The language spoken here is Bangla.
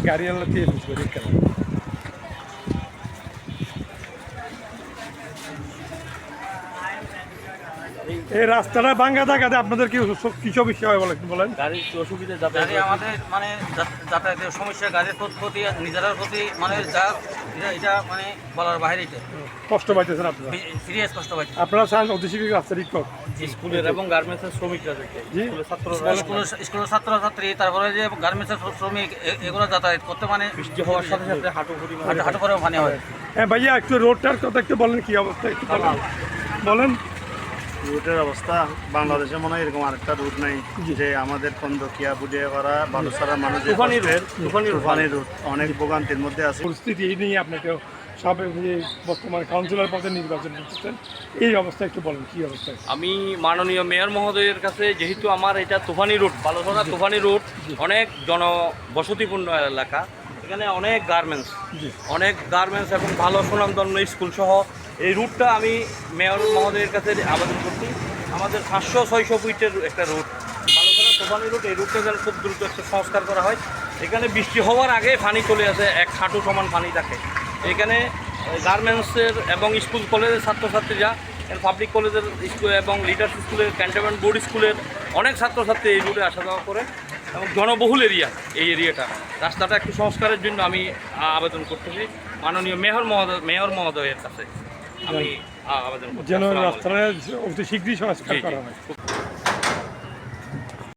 গাড়িওয়ালা দিয়ে বুঝবো কেন এই রাস্তাটা ভাঙ্গা থাকাতে আপনাদের কি সমস্যা হয় বলেন? গাড়ির অসুবিধা আমাদের মানে যাতায়াতের সমস্যা, গাড়ির প্রতি নিজের প্রতি মানে যা এটা মানে বলার বাইরে, এটা কষ্ট পাইতেছেন আপনারা, সিরিয়াস কষ্ট পাইছে। আপনারা চান অতি শীঘ্র রাস্তা ঠিক হোক। স্কুলের এবং গার্মেন্টসের শ্রমিকরা স্কুলের ছাত্রছাত্রী, তারপরে যে গার্মেন্টসের শ্রমিক, এগুলো যাতায়াত করতে মানে বৃষ্টি হওয়ার সাথে সাথে হাঁটু করে পানি হয়। হ্যাঁ ভাইয়া, একটু রোডটার কথা একটু বলেন, কি অবস্থা একটু বলেন। রুটের অবস্থা বাংলাদেশে মনে হয় এরকম আরেকটা রুট নাই, যে আমাদের খন্দকিয়া বুঝিয়াপাড়া বালুছড়া মানুষ তুফানি রুট অনেক ভোগান্তির মধ্যে আছে। পরিস্থিতি এই নিয়ে আপনাকে সাবেক যে বর্তমান কাউন্সিলর পদে নির্বাচন করতেছেন, এই অবস্থা একটু বলেন কি অবস্থা? আমি মাননীয় মেয়র মহোদয়ের কাছে, যেহেতু আমার এটা তুফানি রুট, বালুছড়া তুফানি রুট অনেক জনবসতিপূর্ণ এলাকা, এখানে অনেক গার্মেন্টস এবং ভালো সুনামধন্য স্কুল সহ এই রুটটা আমি মেয়র মহোদয়ের কাছে আবেদন করছি। আমাদের 500-600 ফিটের একটা রুট, বালুছড়া তুফানি রুট, এই রুটটা যেন খুব দ্রুত একটা সংস্কার করা হয়। এখানে বৃষ্টি হওয়ার আগে পানি চলে আসে, এক হাঁটু সমান পানি থাকে। এখানে গার্মেন্টসের এবং স্কুল কলেজের ছাত্রছাত্রীরা, পাবলিক কলেজের স্কুল এবং লিডার্স স্কুলের, ক্যান্টনমেন্ট বোর্ড স্কুলের অনেক ছাত্রছাত্রী এই রুটে আসা যাওয়া করে এবং জনবহুল এরিয়া। এই এরিয়াটা রাস্তাটা একটু সংস্কারের জন্য আমি আবেদন করতেছি মাননীয় মেয়র মহোদয়ের কাছে। আমি আবেদন করছি যেন রাস্তাটা অতি শীঘ্রই সংস্কার করা হয়।